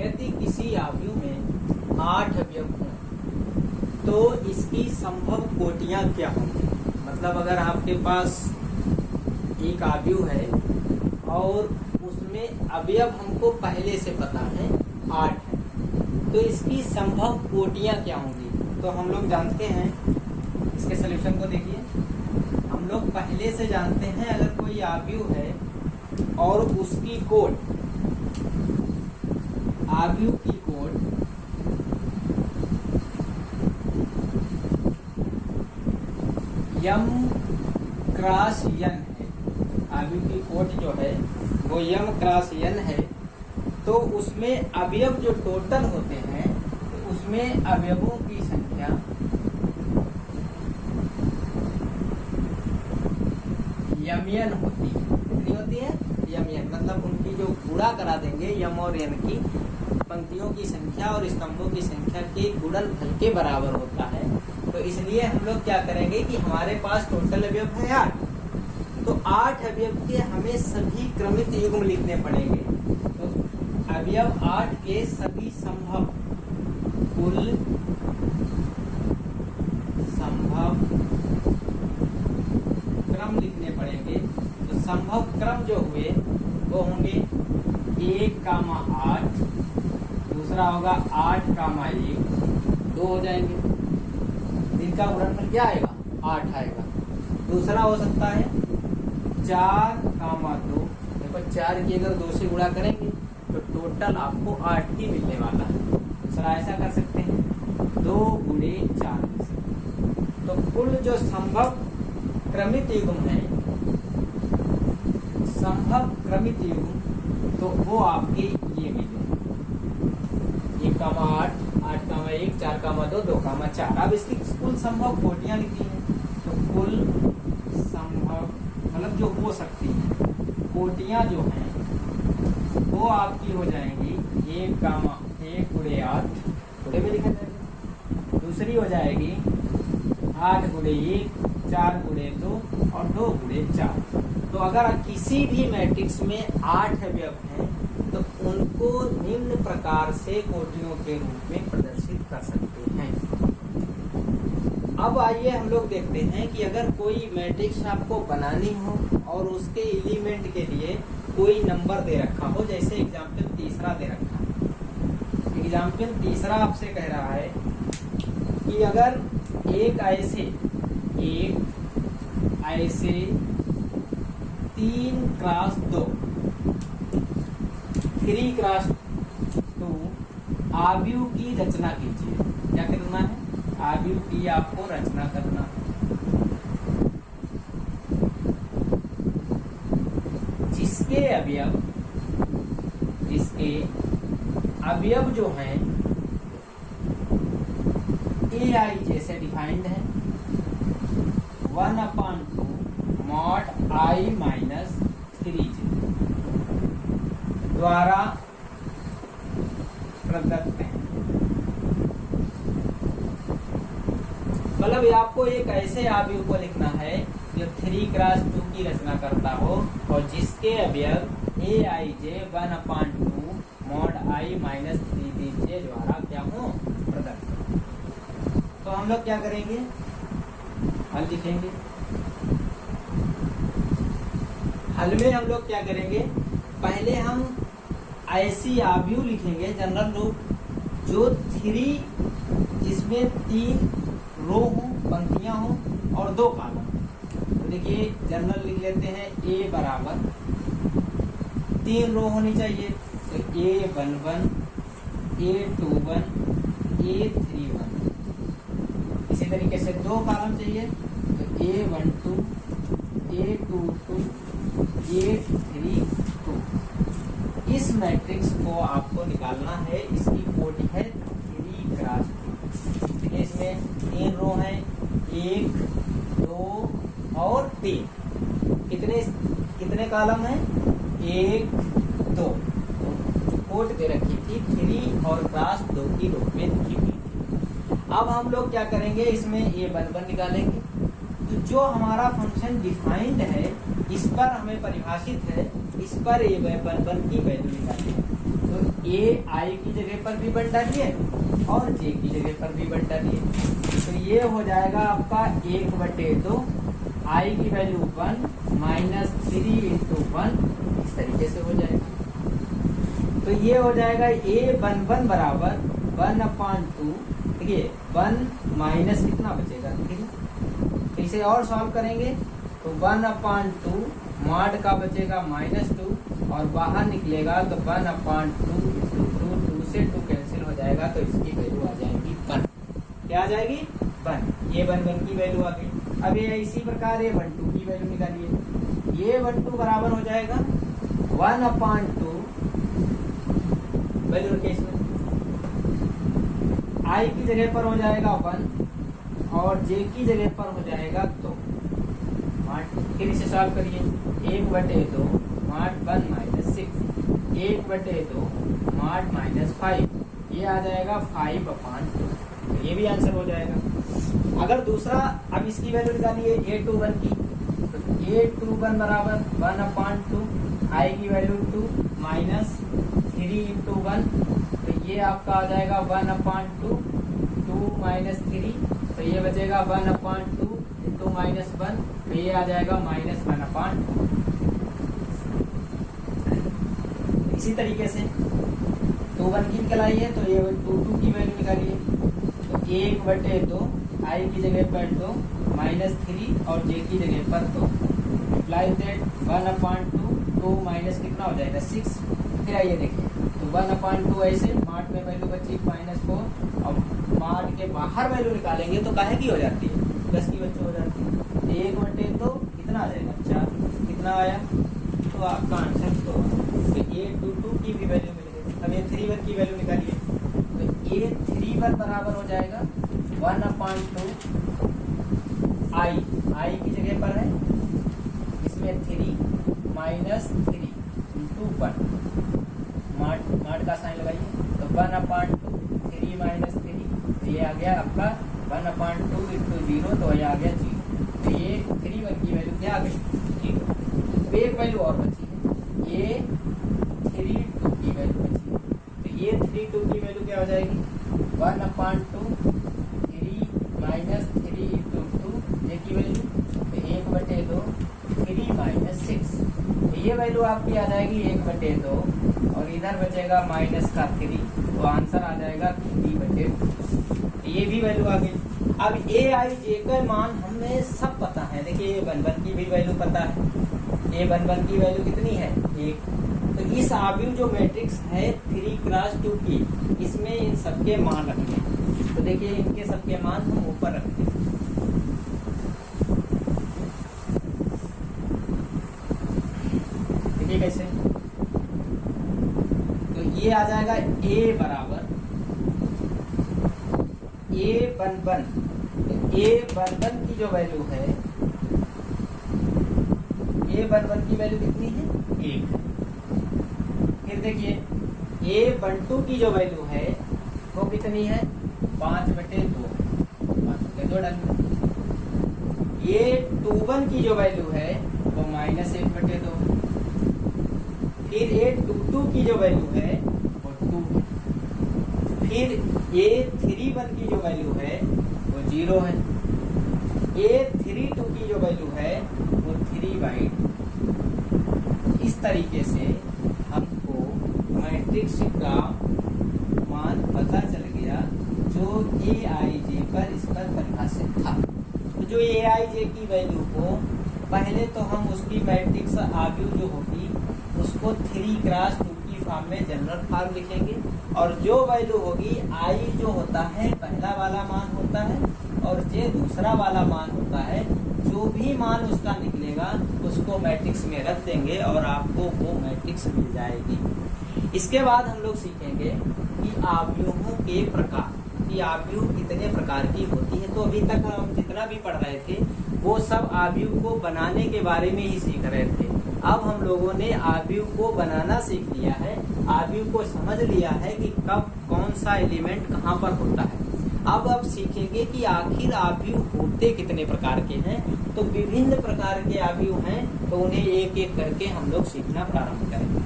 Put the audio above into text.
यदि किसी आव्यूह में 8 अवयव हों तो इसकी संभव कोटियां क्या होंगी। मतलब अगर आपके पास एक आव्यूह है और उसमें अवयव हमको पहले से पता है 8 है, तो इसकी संभव कोटियां क्या होंगी। तो हम लोग जानते हैं, इसके सलूशन को देखिए। हम लोग पहले से जानते हैं अगर कोई आव्यूह है और उसकी कोट, आव्यूह की कोट यम क्रॉस यन है, आव्यूह की कोट जो है वो यम क्रॉस यन है, तो उसमें अवयव जो टोटल होते हैं तो उसमें अवयवों की संख्या यमयन होती है। कितनी होती है? यमयन। मतलब उनकी जो गुणा करा देंगे यम और यन की, पंक्तियों की संख्या और स्तंभों की संख्या के गुणनफल के बराबर होता है। तो इसलिए हम लोग क्या करेंगे कि हमारे पास टोटल अवयव है 8, तो 8 अवयव के हमें सभी क्रमित युग्म लिखने पड़ेंगे। तो अवयव 8 के सभी संभव कुल संभव क्रम लिखने पड़ेंगे। तो संभव क्रम जो हुए वो होंगे 1,8, दूसरा होगा 8,1, 2 हो जाएंगे। इनका गुणनफल क्या आएगा? 8 आएगा। दूसरा हो सकता है 4,2, देखो 4 की अगर 2 से गुणा करेंगे तो टोटल आपको 8 ही मिलने वाला है। दूसरा ऐसा कर सकते हैं 2 गुणे 4। तो कुल जो संभव क्रमित युग्म है, संभव क्रमित युग्म, तो वो आपके ये मिले 1,8, 8,1, 4,2, 2,4। अब इसकी कुल संभव कोटियां लिखी हैं, तो कुल संभव मतलब जो हो सकती है कोटियां जो हैं वो आपकी हो जाएंगी 1 गुणे 8, गुणे में लिखा जाएगा। दूसरी हो जाएगी 8 गुणे 1, 4 गुणे 2 और 2 गुणे 4। तो अगर किसी भी मैट्रिक्स में 8 अवयव हैं तो उनको निम्न प्रकार से कोटियों के रूप में प्रदर्शित कर सकते हैं। अब आइए हम लोग देखते हैं कि अगर कोई मैट्रिक्स आपको बनानी हो और उसके एलिमेंट के लिए कोई नंबर दे रखा हो, जैसे एग्जाम्पल तीसरा दे रखा है। एग्जाम्पल तीसरा आपसे कह रहा है कि अगर एक ऐसे 3x2 3x2 आव्यूह की रचना कीजिए। क्या करना है? आव्यूह की आपको रचना करना है, जिसके अवयव जो हैं AI जैसे डिफाइंड है 1/2 mod I माइनस 3j द्वारा प्रदत्त है। मतलब आपको एक ऐसे आव्यूह को लिखना है जो 3x2 की रचना करता हो और जिसके अवयव Aij 1/2 mod I minus 3j द्वारा क्या हो? प्रदत्त हो। तो हम लोग क्या करेंगे? हल लिखेंगे। हल में हम लोग क्या करेंगे? पहले हम ऐसी आव्यूह लिखेंगे जनरल रूप जो 3, जिसमें 3 रो हो, पंक्तियां हो और 2 कॉलम। तो देखिए जनरल लिख लेते हैं A बराबर 3 रो होनी चाहिए, तो A11, A21, A31। इसी तरीके से 2 कॉलम चाहिए, तो A12, A22, A32। इस मैट्रिक्स को आपको निकालना है। इसकी कोटि है 3x2। इसमें 3 रो हैं, 1, 2 और 3। कितने कॉलम हैं? 1, 2। कोट दे रखी थी 3 और x2 की रूप में लिखी हुई थी। अब हम लोग क्या करेंगे? इसमें A11 निकालेंगे। तो जो हमारा फंक्शन डिफाइंड है, इस पर हमें परिभाषित है, इस पर A11 की वैल्यू निकालेंगे। तो ए आई की जगह पर भी 1 डालिए और जे की जगह पर भी 1 डालिए, तो ये हो जाएगा आपका 1/2 आई की वैल्यू 1 -3 × 1, इस तरीके से हो जाएगा। तो ये हो जाएगा A11 बराबर 1/2, देखिए 1 माइनस कितना बचेगा, तो इसे और सॉल्व करेंगे तो 1/2 मॉड का बचेगा -2 और बाहर निकलेगा तो 1/2 × 2 से 2 कैंसिल हो जाएगा, तो इसकी वैल्यू आ जाएगी 1। क्या आ जाएगी 1। ये 1 की वैल्यू आ गई। अब ये इसी प्रकार A12 की वैल्यू निकालिए। A12 बराबर हो जाएगा 1/2, वैल्यू रखिए इसमें, आई की जगह पर हो जाएगा 1 और जे की जगह पर हो जाएगा 2। फिर इसे सॉल्व करिए। 1/2 मॉड 1 - 6, 1/2 मॉड -5, ये आ जाएगा 5/2, तो ये भी आंसर हो जाएगा। अगर दूसरा, अब इसकी वैल्यू निकालिए A21 की, तो A21 बराबर 1/2, आई की वैल्यू 2 -3 × 1, तो ये आपका आ जाएगा 1/2, 2 - 3, तो ये बचेगा 1/2 × -1, तो ये आ जाएगा -1/2। इसी तरीके से 2 की निकालिए तो ये 2 की वैल्यू निकालिए, तो 1/2 आई की जगह पर 2 -3 और जे की जगह पर 2, अप्लाई दैट 1/2, 2 माइनस कितना हो जाएगा 6। फिर आइए देखिए, तो 1/2 ऐसे मार्ट में वैल्यू बची -4 और मार्ट के बाहर वैल्यू निकालेंगे तो काहे की हो जाती है, 10 की बच्चे हो जाती है। 1/2 कितना आ जाएगा 4, कितना आया, तो आपका आंसर तो A22 की भी वैल्यू मिल गई। अब A31 की वैल्यू निकालिए, तो A31 बराबर हो जाएगा 1/2 आई की जगह पर है इसमें 3 -3 × 1, मार्ट का साइन लगाइए, तो 1/2 3 - 3, तो ये आ गया आपका 1/2 × 0, तो ये आ गया 0। तो ये 31 की वैल्यू क्या आ गई 0। तो एक वैल्यू और बची है, ये 32 की वैल्यू बची है, तो ये 32 की वैल्यू क्या हो जाएगी 1/2 3 - 3 × 2, ये की वैल्यू, तो 1/2 3 - 6, तो ये वैल्यू आपकी आ जाएगी 1/2 और इधर बचेगा -3, तो आंसर आ जाएगा 3/2। ये भी वैल्यू आ गई। अब A_I_J का मान हमें सब पता है, देखिए A11 की भी वैल्यू पता है, A11 की वैल्यू कितनी है 1। तो इस आव्यूह जो मैट्रिक्स है 3x2 की, इसमें इन सबके मान रखने हैं, तो देखिए इनके सबके मान हम ऊपर रखते हैं। देखिए कैसे, तो ये आ जाएगा A बराबर A11, A11 की जो वैल्यू है, A11 की वैल्यू कितनी है 1। फिर देखिए A12 की जो वैल्यू है वो कितनी है 5/2, 5/2 डालिए। A21 की जो वैल्यू है वो -1/2, फिर A22 की जो वैल्यू है वो 2, फिर A31 की जो वैल्यू है वो 0 है, A32 की जो वैल्यू है वो 3/2। इस तरीके से हमको मैट्रिक्स का मान पता चल गया जो A_I_J पर इस पर परिभाषित था। तो जो A_I_J की वैल्यू को पहले तो हम उसकी मैट्रिक्स आव्यूह जो होगी उसको 3x2 की फॉर्म में जनरल फॉर्म लिखेंगे, और जो वैल्यू होगी I जो होता है पहला वाला मान होता है और J दूसरा वाला मान होता है, जो भी मान उसका निकलेगा उसको मैट्रिक्स में रख देंगे और आपको वो मैट्रिक्स मिल जाएगी। इसके बाद हम लोग सीखेंगे कि आव्यूहों के प्रकार, कि आव्यूह कितने प्रकार की होती है। तो अभी तक हम जितना भी पढ़ रहे थे वो सब आव्यूह को बनाने के बारे में ही सीख रहे थे। अब हम लोगों ने आव्यूह को बनाना सीख लिया है, आव्यूह को समझ लिया है कि कब कौन सा एलिमेंट कहाँ पर होता है। अब सीखेंगे कि आखिर आव्यूह होते कितने प्रकार के हैं। तो विभिन्न प्रकार के आव्यूह हैं, तो उन्हें एक एक करके हम लोग सीखना प्रारंभ करेंगे।